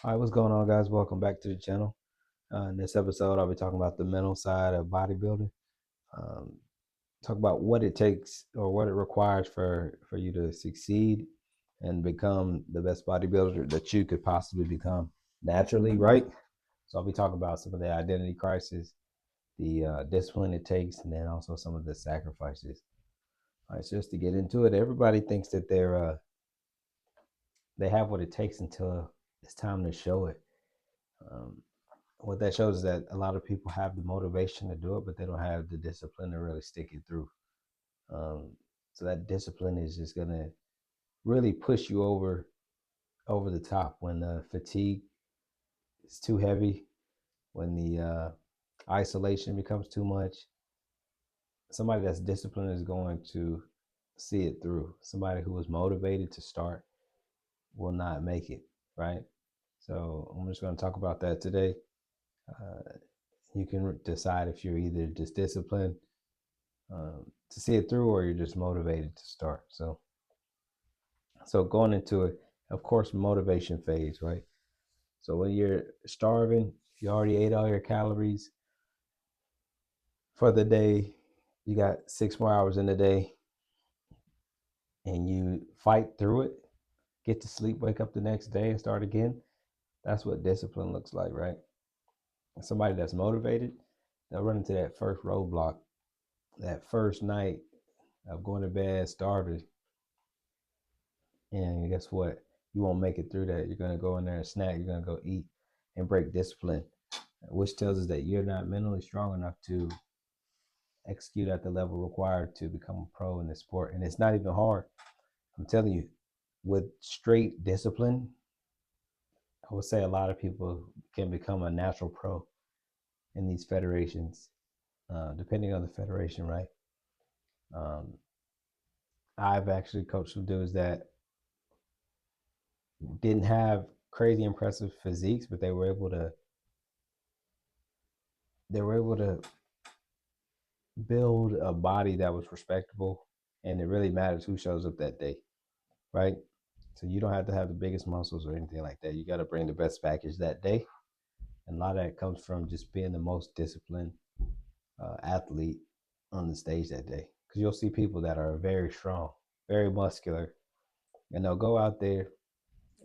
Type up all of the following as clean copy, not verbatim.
All right, what's going on, guys? Welcome back to the channel. In this episode, I'll be talking about the mental side of bodybuilding. Um, talk about what it takes or what it requires for you to succeed and become the best bodybuilder that you could possibly become naturally, right? So I'll be talking about some of the identity crisis, the discipline it takes, and then also some of the sacrifices. All right, so just to get into it, everybody thinks that they have what it takes until it's time to show it. Um, what that shows is that a lot of people have the motivation to do it, but they don't have the discipline to really stick it through. Um, so that discipline is just gonna really push you over the top when the fatigue is too heavy, when the isolation becomes too much. Somebody that's disciplined is going to see it through. Somebody who is motivated to start will not make it, right? So I'm just going to talk about that today. You can decide if you're either just disciplined to see it through or you're just motivated to start. So going into it, of course, motivation phase, right? So when you're starving, you already ate all your calories for the day, you got 6 more hours in the day, and you fight through it, get to sleep, wake up the next day, and start again. That's what discipline looks like, right? Somebody that's motivated, they'll run into that first roadblock, that first night of going to bed starving. And guess what? You won't make it through that. You're going to go in there and snack. You're going to go eat and break discipline, which tells us that you're not mentally strong enough to execute at the level required to become a pro in this sport. And it's not even hard. I'm telling you, with straight discipline, I would say a lot of people can become a natural pro in these federations, depending on the federation, right? Um, I've actually coached some dudes that didn't have crazy impressive physiques, but they were able to build a body that was respectable, and it really matters who shows up that day, right? So you don't have to have the biggest muscles or anything like that. You got to bring the best package that day, and a lot of that comes from just being the most disciplined athlete on the stage that day. Because you'll see people that are very strong, very muscular, and they'll go out there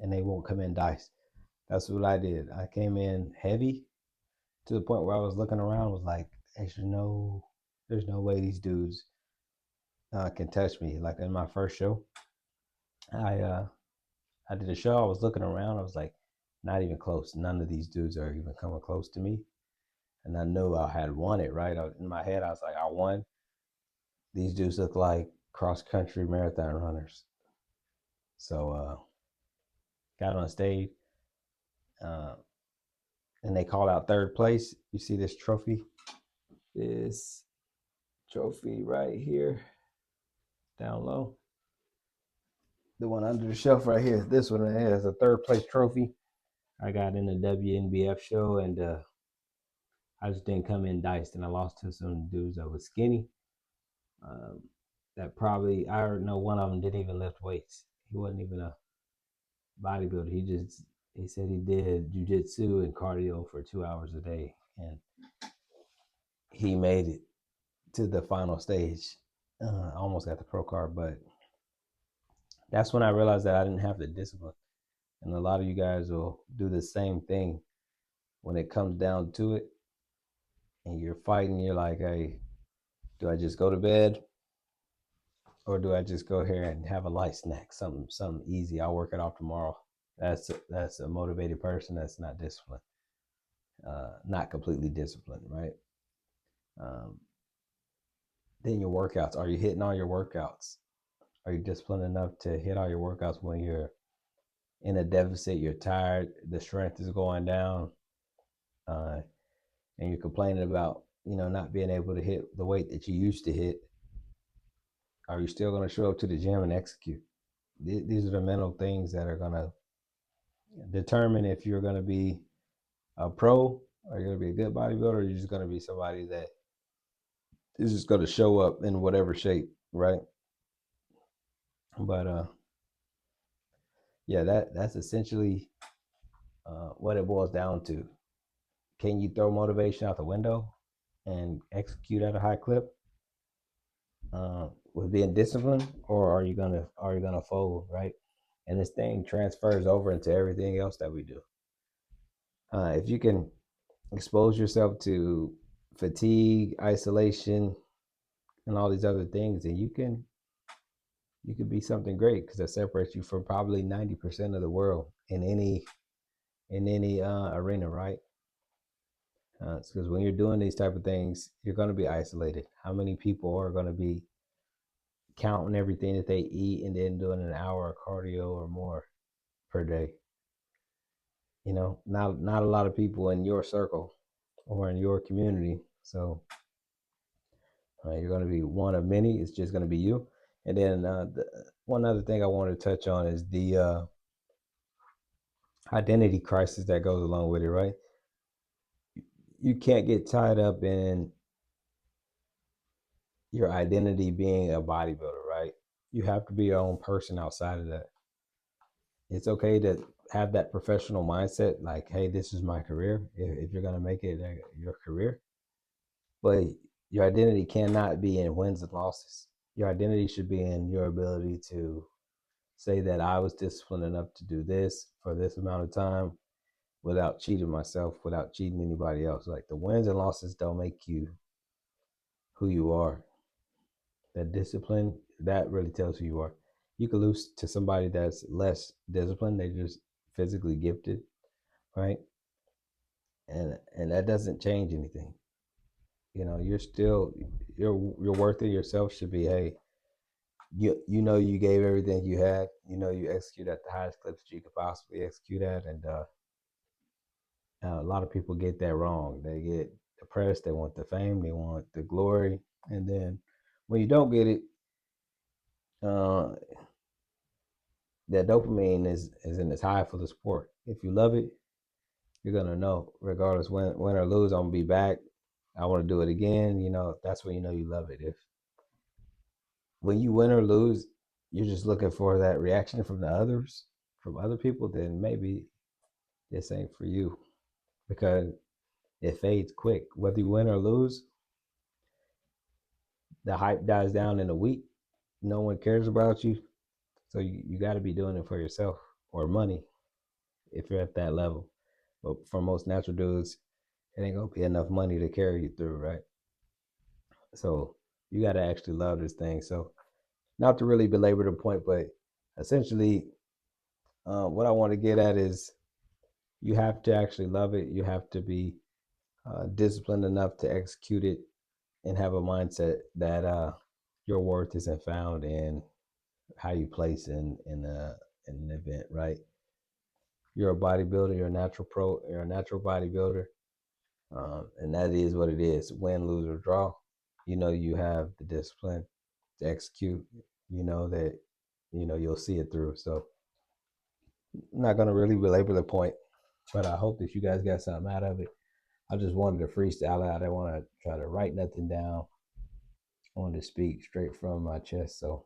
and they won't come in diced. That's what I did. I came in heavy to the point where I was looking around, was like, there's no way these dudes can touch me. Like in my first show, I uh, I did a show. I was looking around. I was like, not even close. None of these dudes are even coming close to me. And I knew I had won it. Right in my head, I was like, I won. These dudes look like cross country marathon runners. So got on stage, uh, and they called out third place. You see this trophy? This trophy right here, down low. The one under the shelf right here. This one right here is a third place trophy I got in the WNBF show, and I just didn't come in diced, and I lost to some dudes that was skinny. Um, that probably I already know one of them didn't even lift weights. He wasn't even a bodybuilder. He said he did jujitsu and cardio for 2 hours a day, and he made it to the final stage. Almost got the pro card, but that's when I realized that I didn't have the discipline. And a lot of you guys will do the same thing when it comes down to it, and you're fighting. You're like, hey, do I just go to bed, or do I just go here and have a light snack, something easy? I'll work it off tomorrow. That's a motivated person. That's not disciplined, not completely disciplined, right? Um, then your workouts. Are you hitting all your workouts? Are you disciplined enough to hit all your workouts when you're in a deficit? You're tired. The strength is going down, uh, and you're complaining about not being able to hit the weight that you used to hit. Are you still going to show up to the gym and execute? These are the mental things that are going to determine if you're going to be a pro, or you're going to be a good bodybuilder, or you're just going to be somebody that is just going to show up in whatever shape, right? But yeah, that's essentially what it boils down to. Can you throw motivation out the window and execute at a high clip with being disciplined, or are you gonna fold, right? And this thing transfers over into everything else that we do. If you can expose yourself to fatigue, isolation, and all these other things, then you can be something great, because that separates you from probably 90% of the world in any arena, right? Because when you're doing these type of things, you're going to be isolated. How many people are going to be counting everything that they eat and then doing an hour of cardio or more per day? Not a lot of people in your circle or in your community. So you're going to be one of many. It's just going to be you. And then one other thing I want to touch on is the identity crisis that goes along with it, right? You can't get tied up in your identity being a bodybuilder, right? You have to be your own person outside of that. It's okay to have that professional mindset, like, hey, this is my career. If you're going to make it your career, but your identity cannot be in wins and losses. Your identity should be in your ability to say that I was disciplined enough to do this for this amount of time without cheating myself, without cheating anybody else. Like, the wins and losses don't make you who you are. That discipline, that really tells who you are. You can lose to somebody that's less disciplined. They're just physically gifted, right? And that doesn't change anything. You're still your worth of yourself should be, hey, you gave everything you had. You execute at the highest clips that you could possibly execute at, and a lot of people get that wrong. They get depressed. They want the fame. They want the glory, and then when you don't get it, uh, that dopamine is in its high for the sport. If you love it, you're gonna know, regardless win or lose, I'm gonna be back. I want to do it again. That's when you love it. If when you win or lose, you're just looking for that reaction from other people, then maybe this ain't for you, because it fades quick. Whether you win or lose, the hype dies down in a week. No one cares about you, so you got to be doing it for yourself or money if you're at that level. But for most natural dudes, it ain't gonna be enough money to carry you through, right? So you got to actually love this thing. So, not to really belabor the point, but essentially, what I want to get at is you have to actually love it. You have to be disciplined enough to execute it, and have a mindset that your worth isn't found in how you place in an event, right? You're a bodybuilder. You're a natural pro. You're a natural bodybuilder. And that is what it is. Win, lose, or draw. You have the discipline to execute. That you'll see it through. So I'm not gonna really belabor the point, but I hope that you guys got something out of it. I just wanted to freestyle out. I didn't want to try to write nothing down. I wanted to speak straight from my chest. So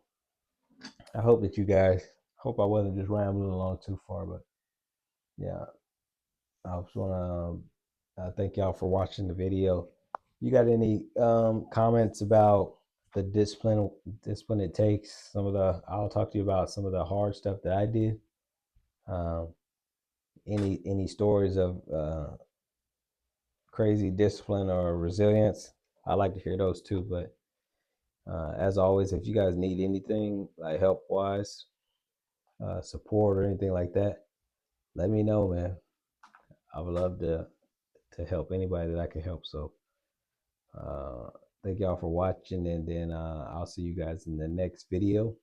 I hope that you guys. Hope I wasn't just rambling along too far, but yeah, I just want to thank y'all for watching the video. You got any comments about the discipline it takes? I'll talk to you about some of the hard stuff that I did. Um, any stories of crazy discipline or resilience? I like to hear those too. But as always, if you guys need anything like help wise, support or anything like that, let me know, man. I would love to help anybody that I can help. So uh, thank y'all for watching, and then I'll see you guys in the next video.